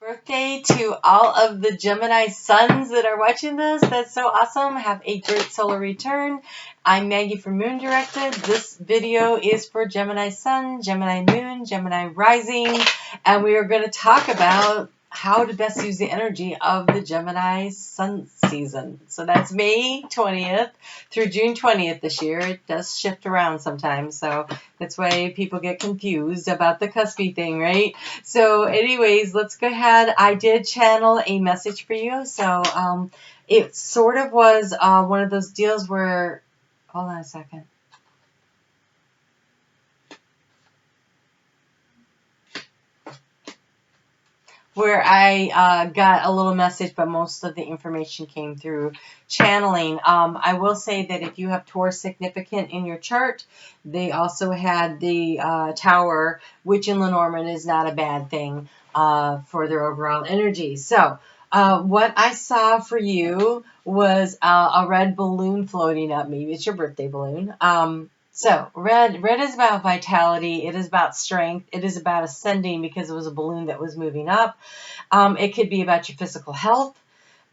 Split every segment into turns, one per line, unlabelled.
Birthday to all of the Gemini suns that are watching this. That's so awesome. Have a great solar return. I'm Maggie from Moon Directed. This video is for Gemini Sun, Gemini Moon, Gemini Rising, and we are going to talk about how to best use the energy of the Gemini sun season. So that's May 20th through June 20th this year. It does shift around sometimes, so that's why people get confused about the cuspy thing, right? So anyways, let's go ahead. I did channel a message for you. So it sort of was one of those deals where, hold on a second. Where I got a little message, but most of the information came through channeling. I will say that if you have Taurus significant in your chart, they also had the Tower, which in Lenormand is not a bad thing for their overall energy. So what I saw for you was a red balloon floating up. Maybe it's your birthday balloon. So red is about vitality. It is about strength. It is about ascending because it was a balloon that was moving up. It could be about your physical health.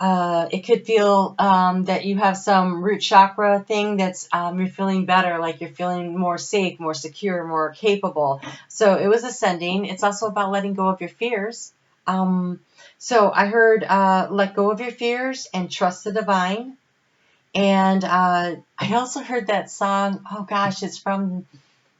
It could feel that you have some root chakra thing that's you're feeling better, like you're feeling more safe, more secure, more capable. So it was ascending. It's also about letting go of your fears. So I heard let go of your fears and trust the divine. And I also heard that song, oh gosh, it's from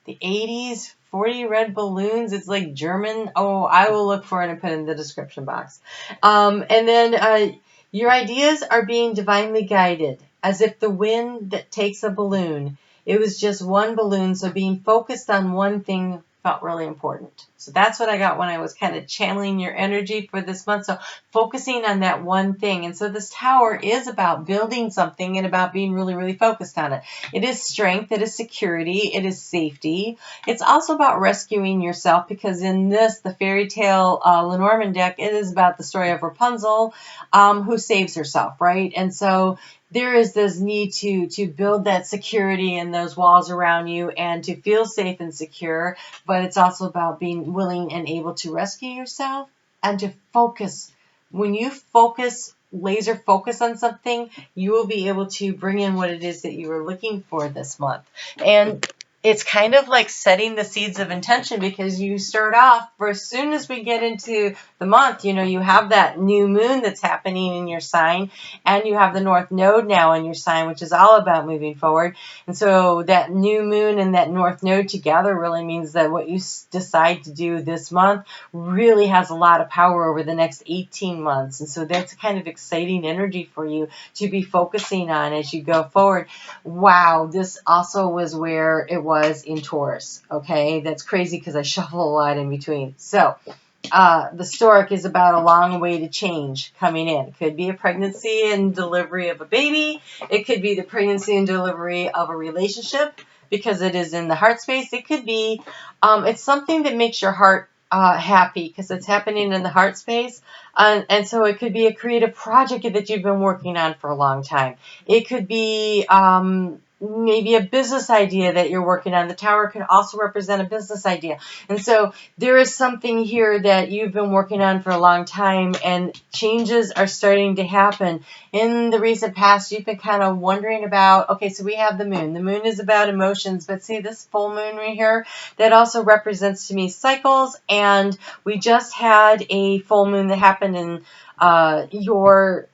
the 80s, 40 Red Balloons. It's like German. Oh, I will look for it and put it in the description box. And then your ideas are being divinely guided, as if the wind that takes a balloon. It was just one balloon, so being focused on one thing felt really important. So that's what I got when I was kind of channeling your energy for this month. So focusing on that one thing. And so this tower is about building something and about being really, really focused on it. It is strength. It is security. It is safety. It's also about rescuing yourself, because in this, the fairy tale Lenormand deck, it is about the story of Rapunzel, who saves herself, right? And so there is this need to build that security and those walls around you and to feel safe and secure, but it's also about being willing and able to rescue yourself and to focus. When you focus, laser focus on something, you will be able to bring in what it is that you were looking for this month. And it's kind of like setting the seeds of intention, because you start off, for as soon as we get into the month, you know, you have that new moon that's happening in your sign, and you have the North Node now in your sign, which is all about moving forward. And so that new moon and that North Node together really means that what you decide to do this month really has a lot of power over the next 18 months. And so that's kind of exciting energy for you to be focusing on as you go forward. Wow, this also was where it was in Taurus. Okay, that's crazy because I shuffle a lot in between. So the stork is about a long way to change coming in. It could be a pregnancy and delivery of a baby. It could be the pregnancy and delivery of a relationship, because it is in the heart space. It could be, it's something that makes your heart happy, because it's happening in the heart space. And so it could be a creative project that you've been working on for a long time. It could be maybe a business idea that you're working on. The tower can also represent a business idea. And so there is something here that you've been working on for a long time, and changes are starting to happen. In the recent past, you've been kind of wondering about, okay, so we have the moon. The moon is about emotions, but see this full moon right here? That also represents to me cycles, and we just had a full moon that happened in your,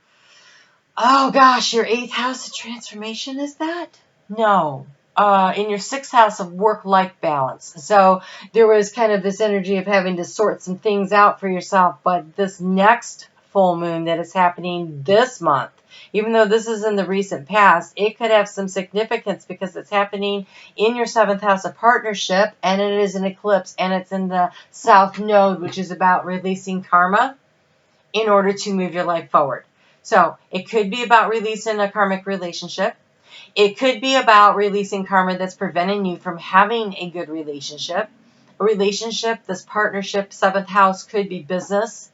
oh gosh, your 8th house of transformation, is that? No. In your 6th house of work-life balance. So there was kind of this energy of having to sort some things out for yourself, but this next full moon that is happening this month, even though this is in the recent past, it could have some significance because it's happening in your 7th house of partnership, and it is an eclipse, and it's in the South Node, which is about releasing karma in order to move your life forward. So it could be about releasing a karmic relationship. It could be about releasing karma that's preventing you from having a good relationship. A relationship, this partnership, 7th house, could be business,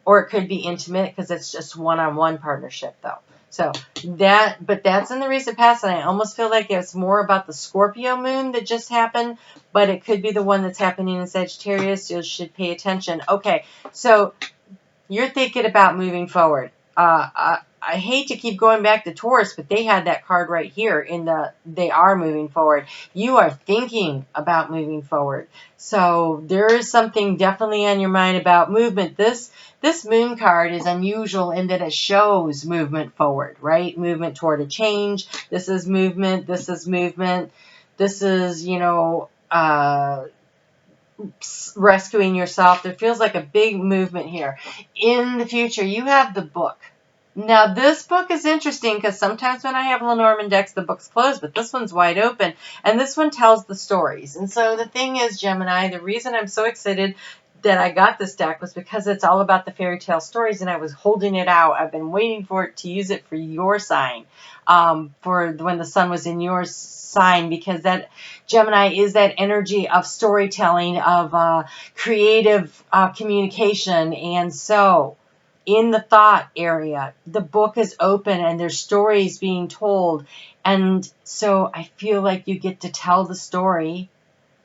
or it could be intimate, because it's just one-on-one partnership though. So but that's in the recent past, and I almost feel like it's more about the Scorpio moon that just happened, but it could be the one that's happening in Sagittarius. You should pay attention. Okay, so You're thinking about moving forward. I hate to keep going back to Taurus, but they had that card right here in the they are moving forward. You are thinking about moving forward. So there is something definitely on your mind about movement. This moon card is unusual in that it shows movement forward, right? Movement toward a change. This is movement. This is movement. This is, rescuing yourself. There feels like a big movement here. In the future, you have the book. Now, this book is interesting because sometimes when I have Lenormand decks, the book's closed, but this one's wide open, and this one tells the stories. And so the thing is, Gemini, the reason I'm so excited that I got this deck was because it's all about the fairy tale stories, and I was holding it out. I've been waiting for it to use it for your sign, for when the sun was in your sign, because that Gemini is that energy of storytelling, of creative communication, and so in the thought area, the book is open and there's stories being told. And so I feel like you get to tell the story.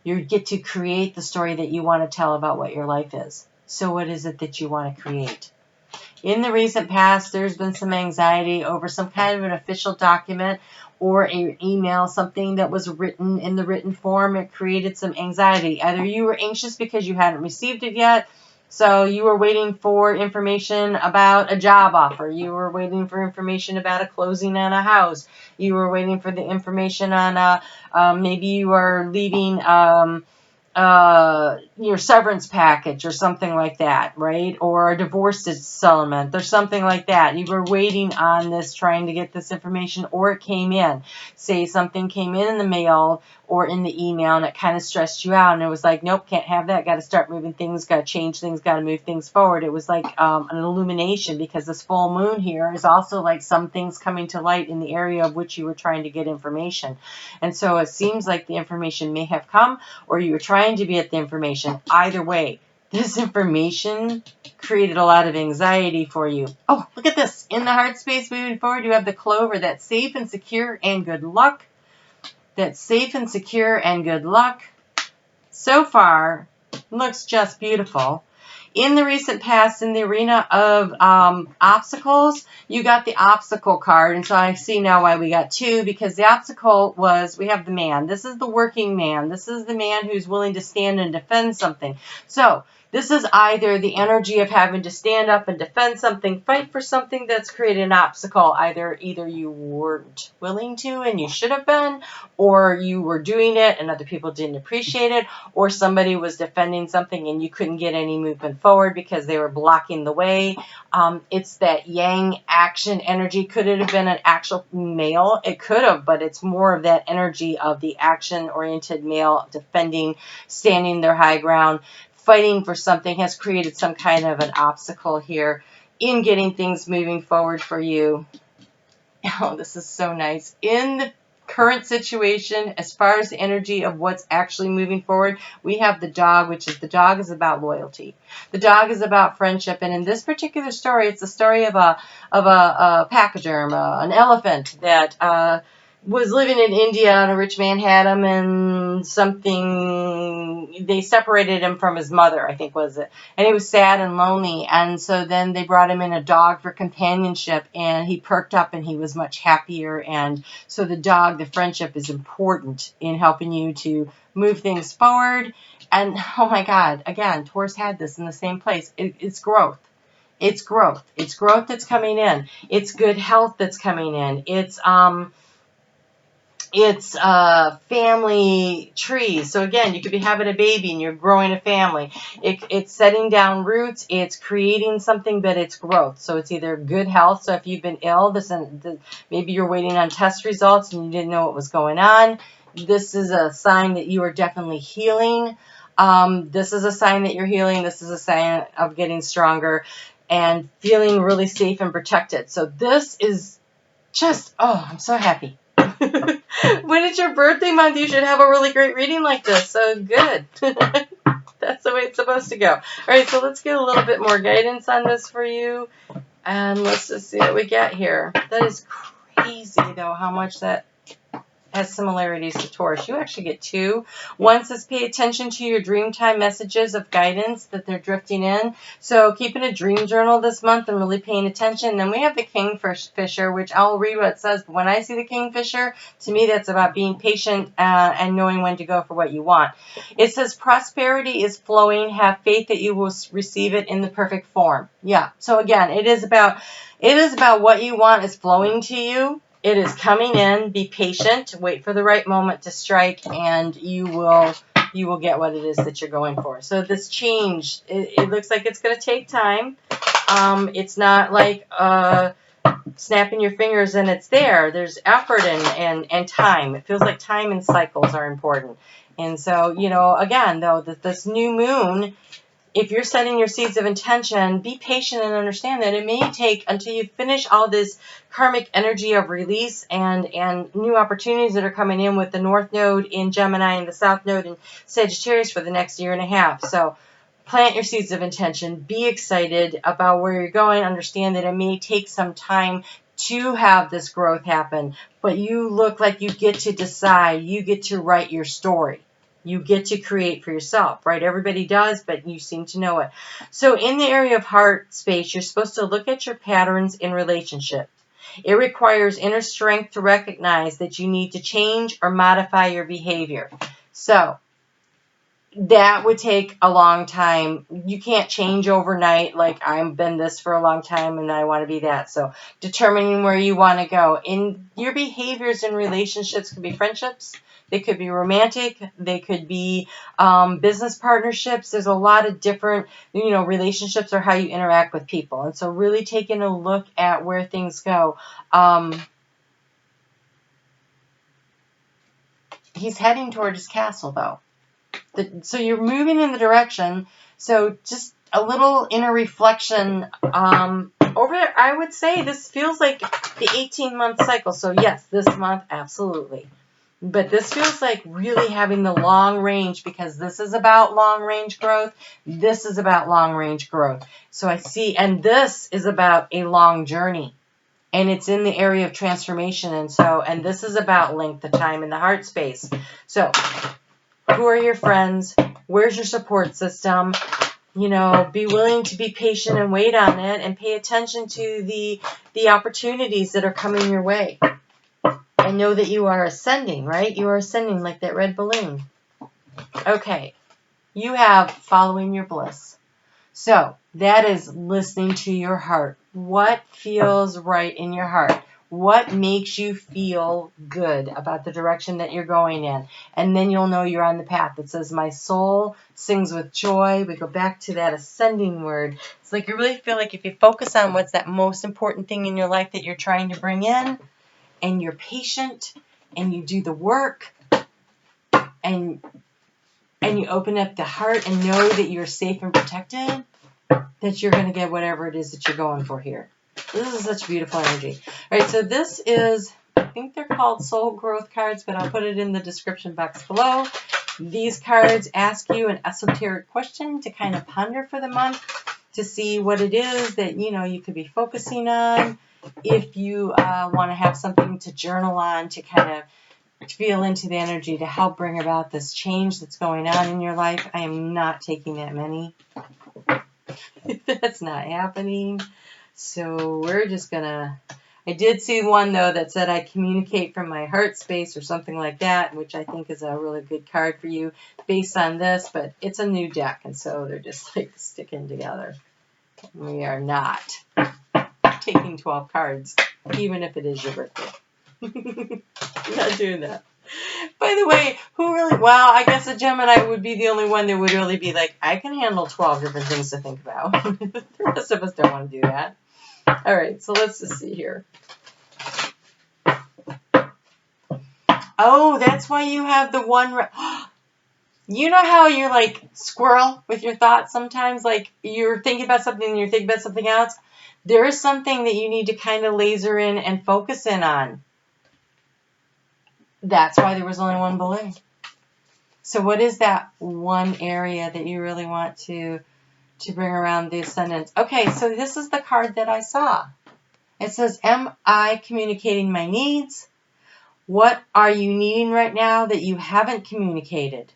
You get to create the story that you want to tell about what your life is. So what is it that you want to create? In the recent past, there's been some anxiety over some kind of an official document or an email, something that was written in the written form. It created some anxiety. Either you were anxious because you hadn't received it yet, so you were waiting for information about a job offer. You were waiting for information about a closing on a house. You were waiting for the information on maybe you are leaving your severance package or something like that, right? Or a divorce settlement or something like that. You were waiting on this, trying to get this information, or it came in. Say something came in the mail or in the email and it kind of stressed you out, and it was like, nope, can't have that, got to start moving things, got to change things, got to move things forward. It was like an illumination, because this full moon here is also like some things coming to light in the area of which you were trying to get information. And so it seems like the information may have come, or you were trying to get the information. Either way, this information created a lot of anxiety for you. Oh, look at this. In the heart space moving forward, you have the clover. That's safe and secure and good luck. That's safe and secure and good luck. So far, looks just beautiful. In the recent past, in the arena of obstacles, you got the obstacle card. And so I see now why we got two, because the obstacle was, we have the man. This is the working man. This is the man who's willing to stand and defend something. So this is either the energy of having to stand up and defend something, fight for something that's created an obstacle. Either you weren't willing to and you should have been, or you were doing it and other people didn't appreciate it, or somebody was defending something and you couldn't get any movement forward because they were blocking the way. It's that yang action energy. Could it have been an actual male? It could have, but it's more of that energy of the action-oriented male defending, standing their high ground, fighting for something, has created some kind of an obstacle here in getting things moving forward for you. Oh, this is so nice. In the current situation, as far as the energy of what's actually moving forward, we have the dog, which is, the dog is about loyalty. The dog is about friendship, and in this particular story, it's the story of a pachyderm, an elephant that was living in India, and a rich man had him, and they separated him from his mother, I think was it. And he was sad and lonely, and so then they brought him in a dog for companionship, and he perked up and he was much happier. And so the dog, the friendship, is important in helping you to move things forward. And oh my God, again, Taurus had this in the same place. It's growth. It's growth. It's growth that's coming in. It's good health that's coming in. It's family trees. So again, you could be having a baby and you're growing a family. It's setting down roots. It's creating something, but it's growth. So it's either good health. So if you've been ill, maybe you're waiting on test results and you didn't know what was going on. This is a sign that you are definitely healing. This is a sign that you're healing. This is a sign of getting stronger and feeling really safe and protected. So this is just, oh, I'm so happy. When it's your birthday month, you should have a really great reading like this. So good. That's the way it's supposed to go. All right, so let's get a little bit more guidance on this for you. And let's just see what we get here. That is crazy, though, how much that has similarities to Taurus. You actually get two. One says pay attention to your dream time messages of guidance that they're drifting in. So keeping a dream journal this month and really paying attention. Then we have the Kingfisher, which I'll read what it says. But when I see the Kingfisher, to me that's about being patient and knowing when to go for what you want. It says prosperity is flowing. Have faith that you will receive it in the perfect form. Yeah. So again, it is about what you want is flowing to you. It is coming in. Be patient. Wait for the right moment to strike, and you will get what it is that you're going for. So this change, it looks like it's going to take time. It's not like snapping your fingers and it's there. There's effort and time. It feels like time and cycles are important. And so, again, though, this new moon, if you're setting your seeds of intention, be patient and understand that it may take until you finish all this karmic energy of release and new opportunities that are coming in with the North Node in Gemini and the South Node in Sagittarius for the next year and a half. So plant your seeds of intention. Be excited about where you're going. Understand that it may take some time to have this growth happen, but you look like you get to decide. You get to write your story. You get to create for yourself, right? Everybody does, but you seem to know it. So in the area of heart space, you're supposed to look at your patterns in relationship. It requires inner strength to recognize that you need to change or modify your behavior. So that would take a long time. You can't change overnight. Like, I've been this for a long time and I want to be that. So determining where you want to go. In your behaviors in relationships could be friendships. They could be romantic. They could be business partnerships. There's a lot of different, relationships or how you interact with people. And so really taking a look at where things go. He's heading toward his castle, though. So you're moving in the direction. So just a little inner reflection over there. I would say this feels like the 18-month cycle. So yes, this month, absolutely. But this feels like really having the long range, because this is about long range growth. This is about long range growth. So I see, and this is about a long journey. And it's in the area of transformation. And this is about length of time in the heart space. So who are your friends? Where's your support system? Be willing to be patient and wait on it, and pay attention to the opportunities that are coming your way. And know that you are ascending, right? You are ascending like that red balloon. Okay. You have following your bliss. So that is listening to your heart. What feels right in your heart? What makes you feel good about the direction that you're going in? And then you'll know you're on the path. It says, my soul sings with joy. We go back to that ascending word. It's like you really feel like if you focus on what's that most important thing in your life that you're trying to bring in, and you're patient, and you do the work, and you open up the heart and know that you're safe and protected, that you're going to get whatever it is that you're going for here. This is such beautiful energy. All right, so this is, I think they're called soul growth cards, but I'll put it in the description box below. These cards ask you an esoteric question to kind of ponder for the month, to see what it is that, you could be focusing on. If you want to have something to journal on, to kind of feel into the energy to help bring about this change that's going on in your life. I am not taking that many. That's not happening. So we're just going to... I did see one, though, that said I communicate from my heart space or something like that, which I think is a really good card for you based on this. But it's a new deck, and so they're just like sticking together. We are not taking 12 cards, even if it is your birthday. Not doing that. By the way, I guess a Gemini would be the only one that would really be like, I can handle 12 different things to think about. The rest of us don't want to do that. All right, so let's just see here. Oh, that's why you have the one... You know how you're like squirrel with your thoughts sometimes? Like you're thinking about something and you're thinking about something else. There is something that you need to kind of laser in and focus in on. That's why there was only one balloon. So what is that one area that you really want to bring around the ascendant? Okay, so this is the card that I saw. It says, am I communicating my needs? What are you needing right now that you haven't communicated?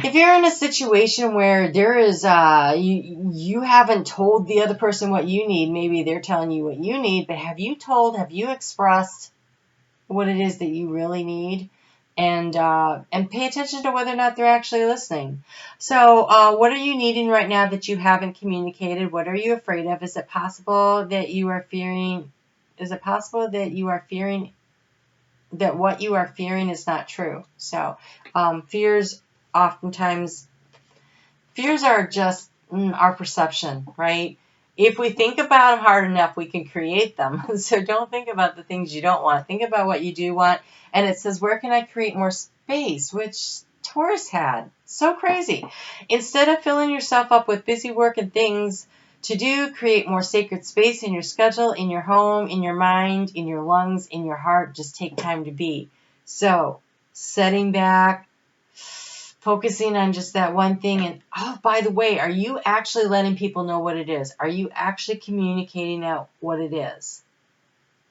If you're in a situation where there is, you haven't told the other person what you need, maybe they're telling you what you need, but have you expressed what it is that you really need? And pay attention to whether or not they're actually listening. So what are you needing right now that you haven't communicated? What are you afraid of? Is it possible that you are fearing? Is it possible that you are fearing that what you are fearing is not true? So fears oftentimes. Fears are just our perception, right? If we think about them hard enough, we can create them. So don't think about the things you don't want. Think about what you do want. And it says, where can I create more space? Which Taurus had. So crazy. Instead of filling yourself up with busy work and things to do, create more sacred space in your schedule, in your home, in your mind, in your lungs, in your heart. Just take time to be. So setting back, focusing on just that one thing. And oh, by the way, are you actually letting people know what it is? Are you actually communicating out what it is?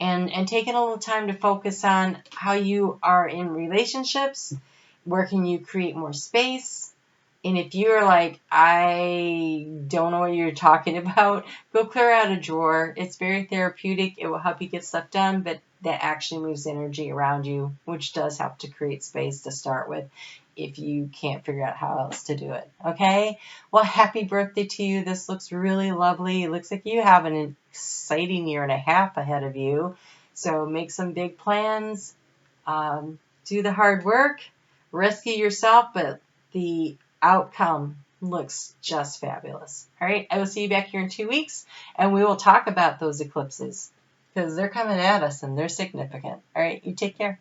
And taking a little time to focus on how you are in relationships. Where can you create more space? And if you're like, I don't know what you're talking about, go clear out a drawer. It's very therapeutic. It will help you get stuff done, but that actually moves energy around you, which does help to create space to start with if you can't figure out how else to do it. Okay? Well, happy birthday to you. This looks really lovely. It looks like you have an exciting year and a half ahead of you. So make some big plans. Do the hard work. Rescue yourself, but the outcome looks just fabulous. All right, I will see you back here in 2 weeks, and we will talk about those eclipses because they're coming at us and they're significant. All right, you take care.